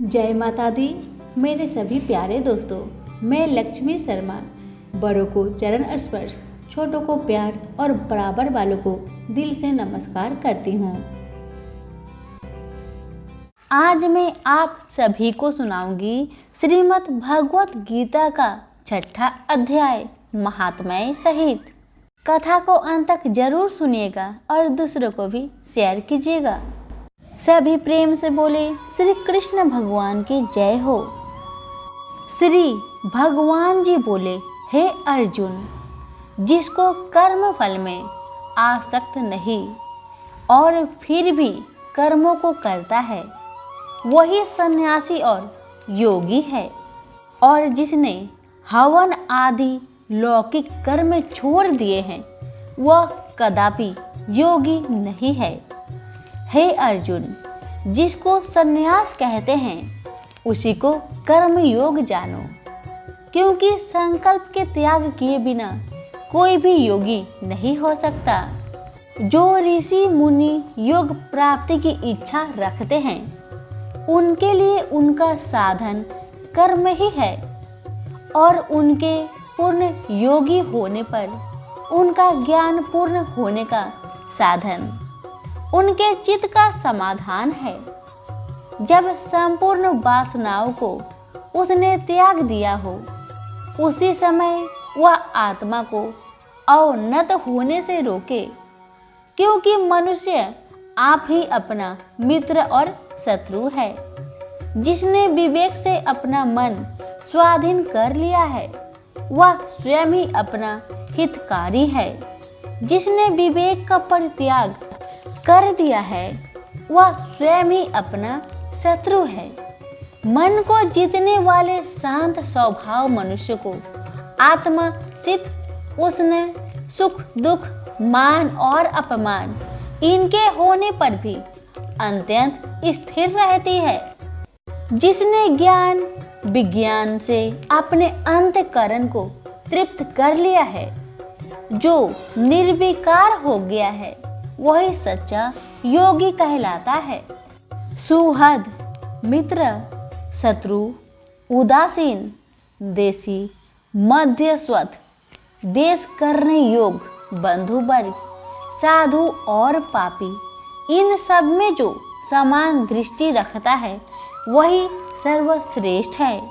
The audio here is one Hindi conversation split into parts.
जय माता दी। मेरे सभी प्यारे दोस्तों, मैं लक्ष्मी शर्मा बड़ों को चरण स्पर्श, छोटों को प्यार और बराबर वालों को दिल से नमस्कार करती हूँ। आज मैं आप सभी को सुनाऊंगी श्रीमद् भगवत गीता का 6ठा अध्याय महात्म्य सहित। कथा को अंत तक जरूर सुनिएगा और दूसरों को भी शेयर कीजिएगा। सभी प्रेम से बोले श्री कृष्ण भगवान की जय हो। श्री भगवान जी बोले, हे अर्जुन, जिसको कर्म फल में आसक्त नहीं और फिर भी कर्मों को करता है, वही सन्यासी और योगी है। और जिसने हवन आदि लौकिक कर्म छोड़ दिए हैं, वह कदापि योगी नहीं है। हे अर्जुन, जिसको सन्यास कहते हैं, उसी को कर्म योग जानो, क्योंकि संकल्प के त्याग किए बिना कोई भी योगी नहीं हो सकता। जो ऋषि मुनि योग प्राप्ति की इच्छा रखते हैं, उनके लिए उनका साधन कर्म ही है, और उनके पूर्ण योगी होने पर उनका ज्ञान पूर्ण होने का साधन उनके चित्त का समाधान है। जब संपूर्ण वासनाओं को उसने त्याग दिया हो, उसी समय वह आत्मा को अवनत होने से रोके, क्योंकि मनुष्य आप ही अपना मित्र और शत्रु है। जिसने विवेक से अपना मन स्वाधीन कर लिया है, वह स्वयं ही अपना हितकारी है। जिसने विवेक का परित्याग कर दिया है, वह स्वयं ही अपना शत्रु है। मन को जीतने वाले शांत स्वभाव मनुष्य को आत्मा सिद्ध उसने सुख दुख मान और अपमान इनके होने पर भी अत्यंत स्थिर रहती है। जिसने ज्ञान विज्ञान से अपने अंतःकरण को तृप्त कर लिया है, जो निर्विकार हो गया है, वही सच्चा योगी कहलाता है। सुहृद, मित्र, शत्रु, उदासीन, देशी, मध्यस्वत, देश करने योग, बंधु वर्ग, साधु और पापी, इन सब में जो समान दृष्टि रखता है, वही सर्वश्रेष्ठ है।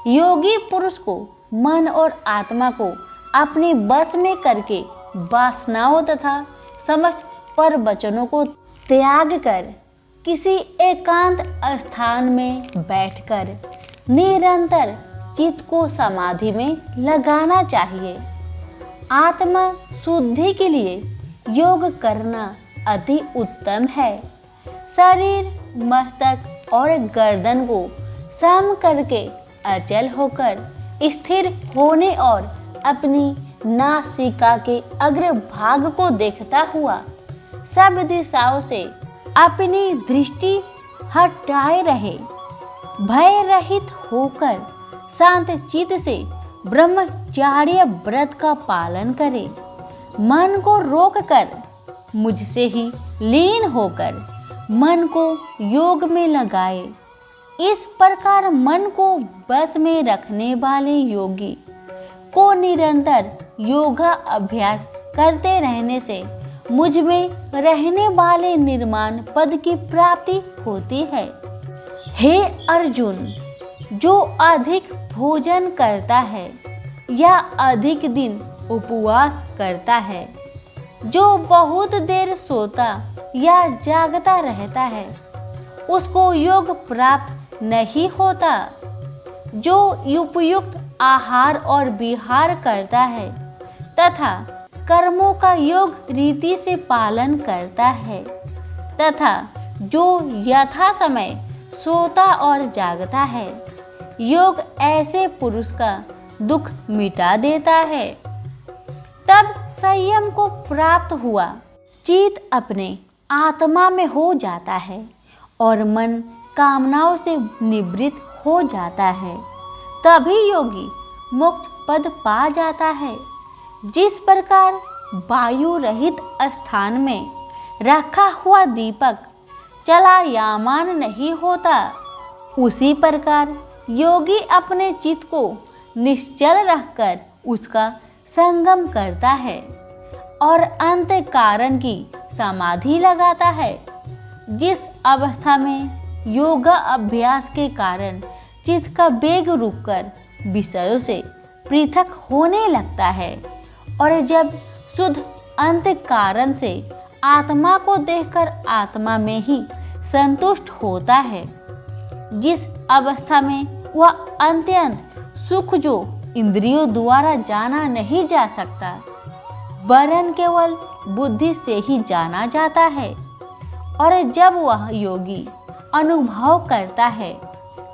योगी पुरुष को मन और आत्मा को अपने बस में करके वासनाओं तथा समस्त पर वचनों को त्याग कर किसी एकांत स्थान में बैठकर निरंतर चित्त को समाधि में लगाना चाहिए। आत्मा शुद्धि के लिए योग करना अति उत्तम है। शरीर, मस्तक और गर्दन को सम करके अचल होकर स्थिर होने और अपनी नासिका के अग्रभाग को देखता हुआ सब दिशाओं से अपनी दृष्टि हटाए रहे। भय रहित होकर शांत चित्त से ब्रह्मचार्य व्रत का पालन करे। मन को रोककर मुझसे ही लीन होकर मन को योग में लगाए। इस प्रकार मन को बस में रखने वाले योगी को निरंतर योगा अभ्यास करते रहने से मुझ में रहने वाले निर्माण पद की प्राप्ति होती है। हे अर्जुन, जो अधिक भोजन करता है या अधिक दिन उपवास करता है, जो बहुत देर सोता या जागता रहता है, उसको योग प्राप्त नहीं होता। जो उपयुक्त आहार और विहार करता है तथा कर्मों का योग रीति से पालन करता है, तथा जो यथा समय सोता और जागता है, योग ऐसे पुरुष का दुख मिटा देता है। तब संयम को प्राप्त हुआ चित्त अपने आत्मा में हो जाता है और मन कामनाओं से निवृत्त हो जाता है। तभी योगी मोक्ष पद पा जाता है। जिस प्रकार वायु रहित स्थान में रखा हुआ दीपक चलायमान नहीं होता, उसी प्रकार योगी अपने चित्त को निश्चल रखकर उसका संगम करता है और अंत कारण की समाधि लगाता है। जिस अवस्था में योगा अभ्यास के कारण चित्त का वेग रुककर विषयों से पृथक होने लगता है और जब शुद्ध अंत कारण से आत्मा को देखकर आत्मा में ही संतुष्ट होता है, जिस अवस्था में वह अत्यंत सुख जो इंद्रियों द्वारा जाना नहीं जा सकता वरन केवल बुद्धि से ही जाना जाता है, और जब वह योगी अनुभव करता है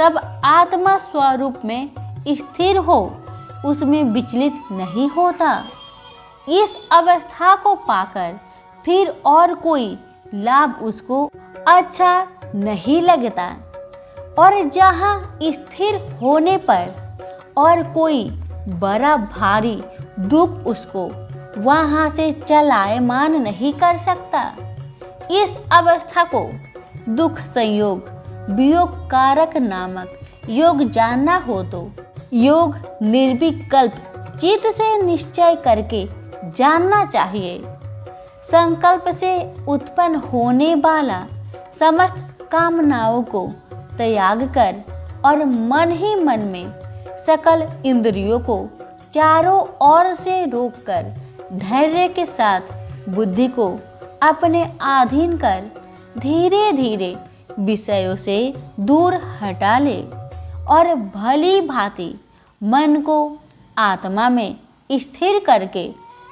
तब आत्मा स्वरूप में स्थिर हो उसमें विचलित नहीं होता। इस अवस्था को पाकर फिर और कोई लाभ उसको अच्छा नहीं लगता, और जहाँ स्थिर होने पर और कोई बड़ा भारी दुख उसको वहाँ से चलायमान नहीं कर सकता। इस अवस्था को दुख संयोग वियोग कारक नामक योग जानना हो तो योग निर्विकल्प चित्त से निश्चय करके जानना चाहिए। संकल्प से उत्पन्न होने वाला समस्त कामनाओं को त्याग कर और मन ही मन में सकल इंद्रियों को चारों ओर से रोककर धैर्य के साथ बुद्धि को अपने अधीन कर धीरे धीरे विषयों से दूर हटा ले और भली भांति मन को आत्मा में स्थिर करके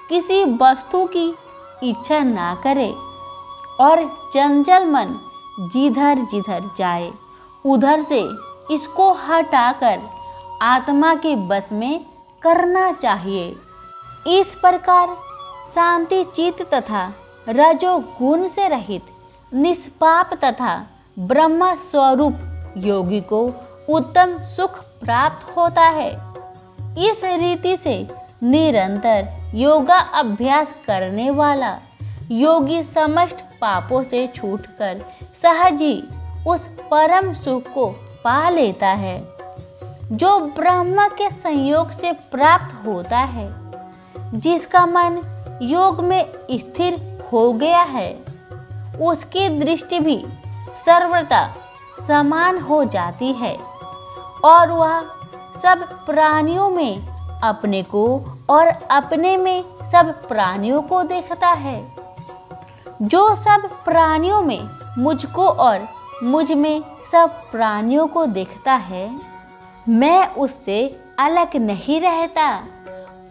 किसी वस्तु की इच्छा ना करे और चंचल मन जिधर जिधर जाए उधर से इसको हटाकर आत्मा के बस में करना चाहिए। इस प्रकार शांति चित्त तथा रजोगुण से रहित निष्पाप तथा ब्रह्म स्वरूप योगी को उत्तम सुख प्राप्त होता है। इस रीति से निरंतर योगा अभ्यास करने वाला योगी समस्त पापों से छूटकर सहज ही उस परम सुख को पा लेता है जो ब्रह्म के संयोग से प्राप्त होता है। जिसका मन योग में स्थिर हो गया है उसकी दृष्टि भी सर्वथा समान हो जाती है और वह सब प्राणियों में अपने को और अपने में सब प्राणियों को देखता है। जो सब प्राणियों में मुझको और मुझ में सब प्राणियों को देखता है, मैं उससे अलग नहीं रहता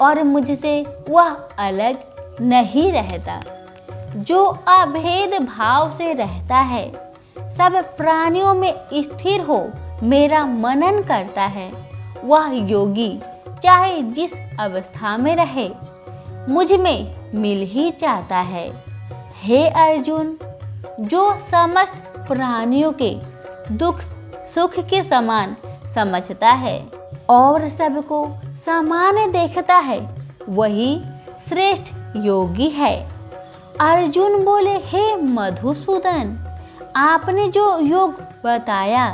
और मुझसे वह अलग नहीं रहता। जो अभेद भाव से रहता है, सब प्राणियों में स्थिर हो मेरा मनन करता है, वह योगी चाहे जिस अवस्था में रहे मुझ में मिल ही जाता है। हे अर्जुन, जो समस्त प्राणियों के दुख सुख के समान समझता है और सबको समान देखता है वही श्रेष्ठ योगी है। अर्जुन बोले, हे मधुसूदन, आपने जो योग बताया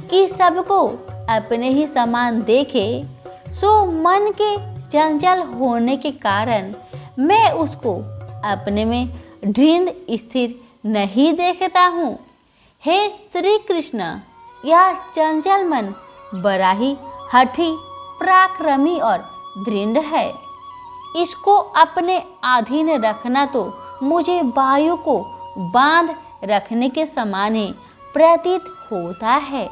कि सबको अपने ही समान देखे, सो मन के चंचल होने के कारण मैं उसको अपने में दृढ़ स्थिर नहीं देखता हूँ। हे श्री कृष्ण, यह चंचल मन बड़ा ही हठी पराक्रमी और दृढ़ है। इसको अपने अधीन रखना तो मुझे वायु को बांध रखने के समान ही प्रतीत होता है।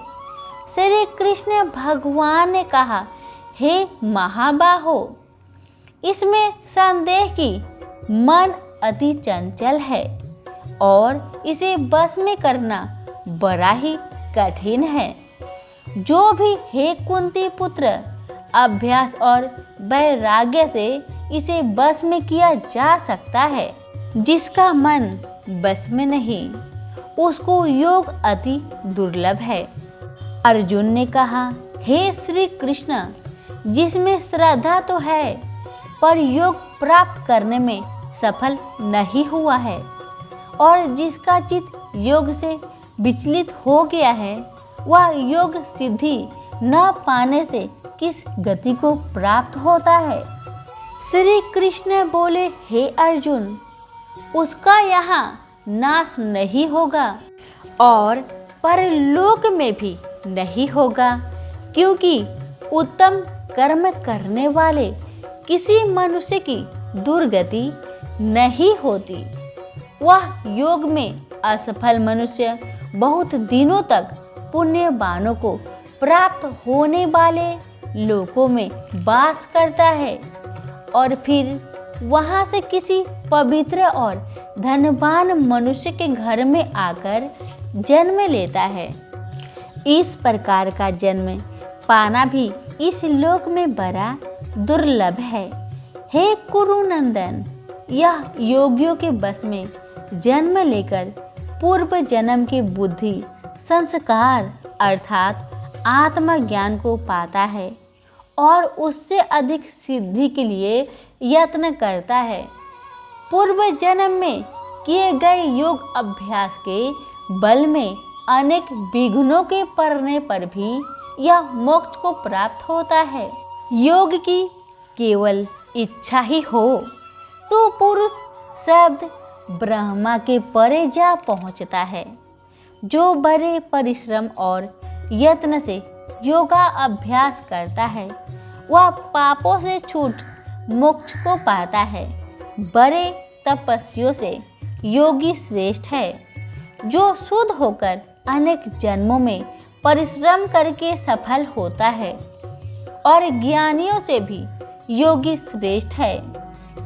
श्री कृष्ण भगवान ने कहा, हे महाबाहो, इसमें संदेह कि मन अति चंचल है और इसे बस में करना बड़ा ही कठिन है। जो भी हे कुंती पुत्र अभ्यास और वैराग्य से इसे बस में किया जा सकता है, जिसका मन बस में नहीं उसको योग अति दुर्लभ है। अर्जुन ने कहा, हे श्री कृष्ण, जिसमें श्रद्धा तो है पर योग प्राप्त करने में सफल नहीं हुआ है और जिसका चित्त योग से विचलित हो गया है वह योग सिद्धि न पाने से किस गति को प्राप्त होता है? श्री कृष्ण बोले, हे अर्जुन, उसका यहाँ नाश नहीं होगा और परलोक में भी नहीं होगा, क्योंकि उत्तम कर्म करने वाले किसी मनुष्य की दुर्गति नहीं होती। वह योग में असफल मनुष्य बहुत दिनों तक पुण्यवानों को प्राप्त होने वाले लोकों में वास करता है और फिर वहां से किसी पवित्र और धनवान मनुष्य के घर में आकर जन्म लेता है। इस प्रकार का जन्म पाना भी इस लोक में बड़ा दुर्लभ है। हे कुरुनंदन, यह योगियों के बस में जन्म लेकर पूर्व जन्म की बुद्धि संस्कार अर्थात आत्मज्ञान को पाता है और उससे अधिक सिद्धि के लिए यत्न करता है। पूर्व जन्म में किए गए योग अभ्यास के बल में अनेक विघ्नों के पड़ने पर भी यह मोक्ष को प्राप्त होता है। योग की केवल इच्छा ही हो तो पुरुष शब्द ब्रह्मा के परे जा पहुंचता है। जो बड़े परिश्रम और यत्न से योगा अभ्यास करता है वह पापों से छूट मोक्ष को पाता है। बड़े तपस्वियों से योगी श्रेष्ठ है। जो शुद्ध होकर अनेक जन्मों में परिश्रम करके सफल होता है और ज्ञानियों से भी योगी श्रेष्ठ है।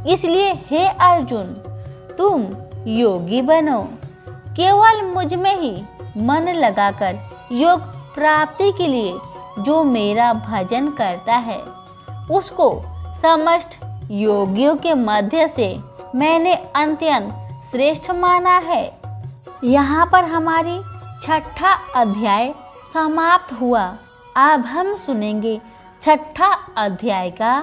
इसलिए हे अर्जुन, तुम योगी बनो। केवल मुझ में ही मन लगाकर योग प्राप्ति के लिए जो मेरा भजन करता है उसको समस्त योगियों के मध्य से मैंने अत्यंत श्रेष्ठ माना है। यहाँ पर हमारी छठा अध्याय समाप्त हुआ। अब हम सुनेंगे छठा अध्याय का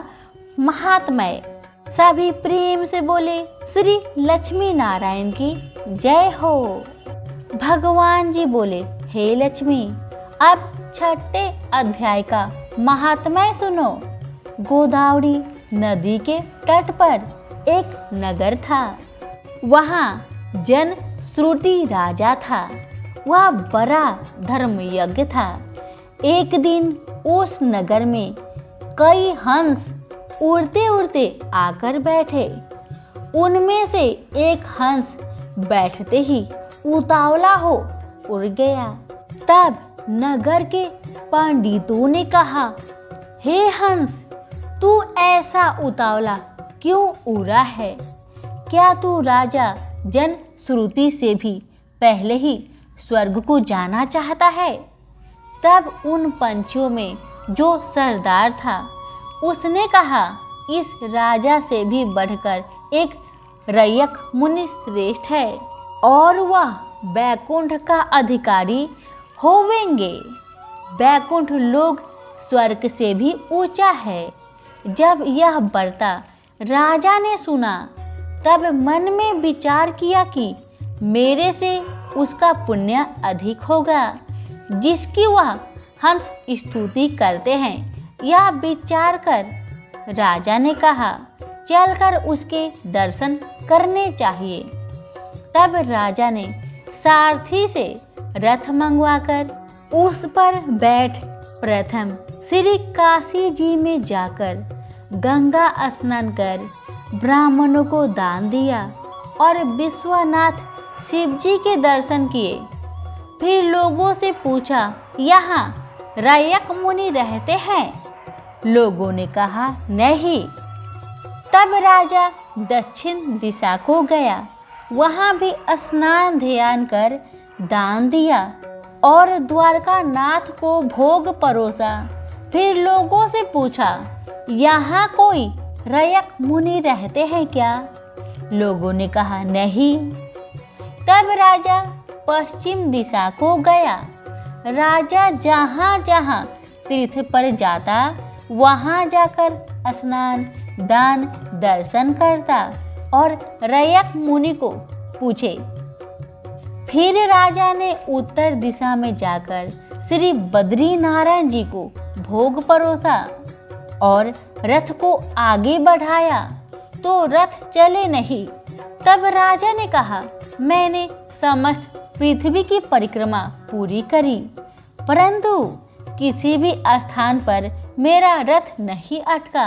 महात्म्य। सभी प्रेम से बोले श्री लक्ष्मी नारायण की जय हो। भगवान जी बोले, हे लक्ष्मी, अब छठे अध्याय का महात्म्य सुनो। गोदावरी नदी के तट पर एक नगर था। वहाँ जन श्रुति राजा था। वह बड़ा धर्म यज्ञ था। एक दिन उस नगर में कई हंस उड़ते उड़ते आकर बैठे। उनमें से एक हंस बैठते ही उतावला हो उड़ गया। तब नगर के पंडितों ने कहा, हे हंस, तू ऐसा उतावला क्यों उड़ा है? क्या तू राजा जन श्रुति से भी पहले ही स्वर्ग को जाना चाहता है? तब उन पंछियों में जो सरदार था उसने कहा, इस राजा से भी बढ़कर एक रयक मुनि श्रेष्ठ है और वह बैकुंठ का अधिकारी होवेंगे। बैकुंठ लोग स्वर्ग से भी ऊंचा है। जब यह वार्ता राजा ने सुना तब मन में विचार किया कि मेरे से उसका पुण्य अधिक होगा जिसकी वह हंस स्तुति करते हैं। यह विचार कर राजा ने कहा, चलकर उसके दर्शन करने चाहिए। तब राजा ने सारथी से रथ मंगवाकर उस पर बैठ प्रथम श्री काशी जी में जाकर गंगा स्नान कर ब्राह्मणों को दान दिया और विश्वनाथ शिव जी के दर्शन किए। फिर लोगों से पूछा, यहाँ रयक मुनि रहते हैं? लोगों ने कहा, नहीं। तब राजा दक्षिण दिशा को गया। वहाँ भी स्नान ध्यान कर दान दिया और द्वारका नाथ को भोग परोसा। फिर लोगों से पूछा, यहाँ कोई रयक मुनि रहते हैं क्या? लोगों ने कहा, नहीं। तब राजा पश्चिम दिशा को गया। राजा जहाँ जहाँ तीर्थ पर जाता वहाँ जाकर स्नान दान दर्शन करता और रयक मुनि को पूछे। फिर राजा ने उत्तर दिशा में जाकर श्री बद्री नारायण जी को भोग परोसा और रथ को आगे बढ़ाया तो रथ चले नहीं। तब राजा ने कहा, मैंने समस्त पृथ्वी की परिक्रमा पूरी करी, परंतु किसी भी स्थान पर मेरा रथ नहीं अटका,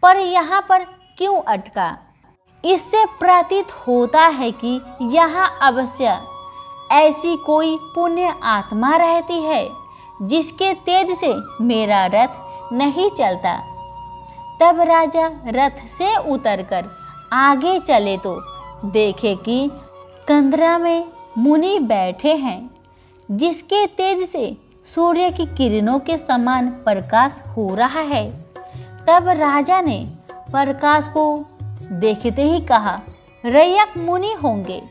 पर यहाँ पर क्यों अटका? इससे प्रतीत होता है कि यहाँ अवश्य ऐसी कोई पुण्य आत्मा रहती है जिसके तेज से मेरा रथ नहीं चलता। तब राजा रथ से उतरकर आगे चले तो देखे कि कंदरा में मुनि बैठे हैं, जिसके तेज से सूर्य की किरणों के समान प्रकाश हो रहा है। तब राजा ने प्रकाश को देखते ही कहा, रैयक मुनि होंगे।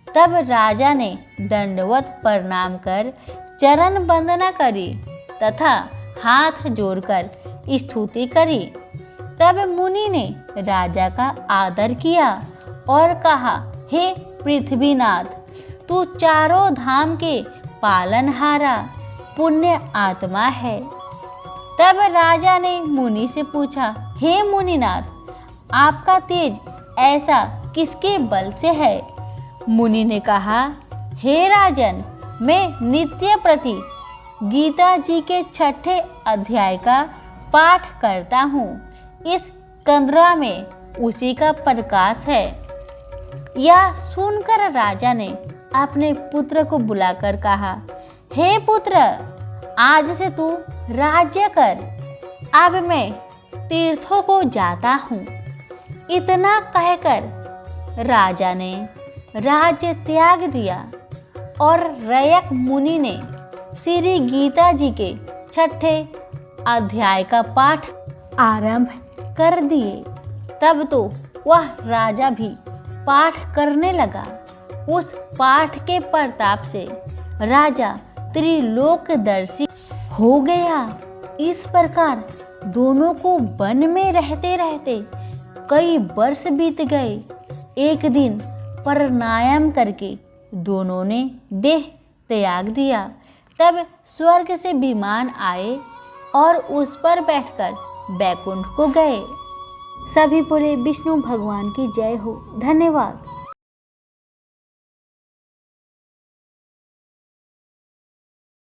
तब राजा ने दंडवत प्रणाम कर चरण वंदना करी तथा हाथ जोड़कर स्तुति करी। तब मुनि ने राजा का आदर किया और कहा, हे पृथ्वीनाथ, तू चारों धाम के पालनहारा पुण्य आत्मा है। तब राजा ने मुनि से पूछा, हे मुनिनाथ, आपका तेज ऐसा किसके बल से है? मुनि ने कहा, हे राजन, मैं नित्य प्रति गीता जी के 6ठे अध्याय का पाठ करता हूँ। इस कंदरा में उसी का प्रकाश है। यह सुनकर राजा ने अपने पुत्र को बुलाकर कहा, हे पुत्र, आज से तू राज्य कर, अब मैं तीर्थों को जाता हूँ। इतना कहकर राजा ने राज्य त्याग दिया और रैयक मुनि ने श्री गीता जी के 6ठे अध्याय का पाठ आरंभ कर दिए। तब तो वह राजा भी पाठ करने लगा। उस पाठ के प्रताप से राजा त्रिलोकदर्शी हो गया। इस प्रकार दोनों को वन में रहते रहते कई वर्ष बीत गए। एक दिन प्राणायाम करके दोनों ने देह त्याग दिया। तब स्वर्ग से विमान आए और उस पर बैठकर बैकुंठ को गए। सभी बोले विष्णु भगवान की जय हो। धन्यवाद।